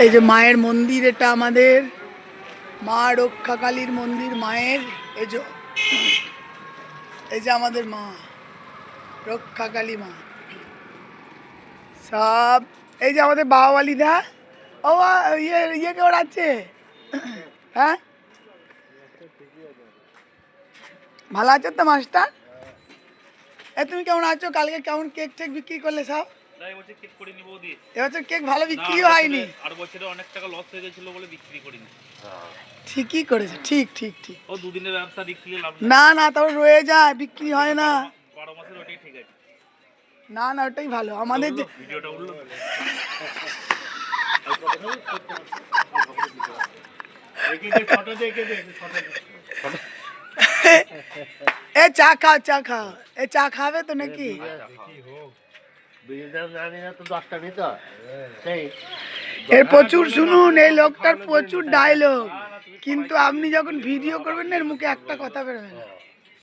এই যে মায়ের মন্দির, এটা আমাদের মা রক্ষাকালীর মন্দির। মায়ের এই যে আমাদের মা রক্ষাকালী মা সব। এই যে আমাদের বাবালিদা, ও ইয়েকে ওড়াচ্ছে। হ্যাঁ, ভালো আছো তো মাস্টার? তুমি কেমন আছো? কালকে কেমন কেক টেক বিক্রি করলে সব? এবছর কেক ভালো বিক্রি হয়নি। আর বছরে অনেক টাকা লস হয়ে গেছিল বলে বিক্রি করিনি। ঠিকই করেছে, ঠিক ঠিক ঠিক। ও দুদিনের ব্যবসা বিক্রি লাভ না না, তাও রয়ে যায়, বিক্রি হয় না। 12 মাসের ওটাই ঠিক আছে। না না, ওটাই ভালো আমাদের যে ভিডিওটা উঠলো। এ চা খাও, চা খাও। এ চা খাবে তো নাকি? এর প্রচুর শুনুন, এই লোকটার প্রচুর ডায়লগ, কিন্তু আপনি যখন ভিডিও করবেন না এর মুখে একটা কথা বেরোবে না।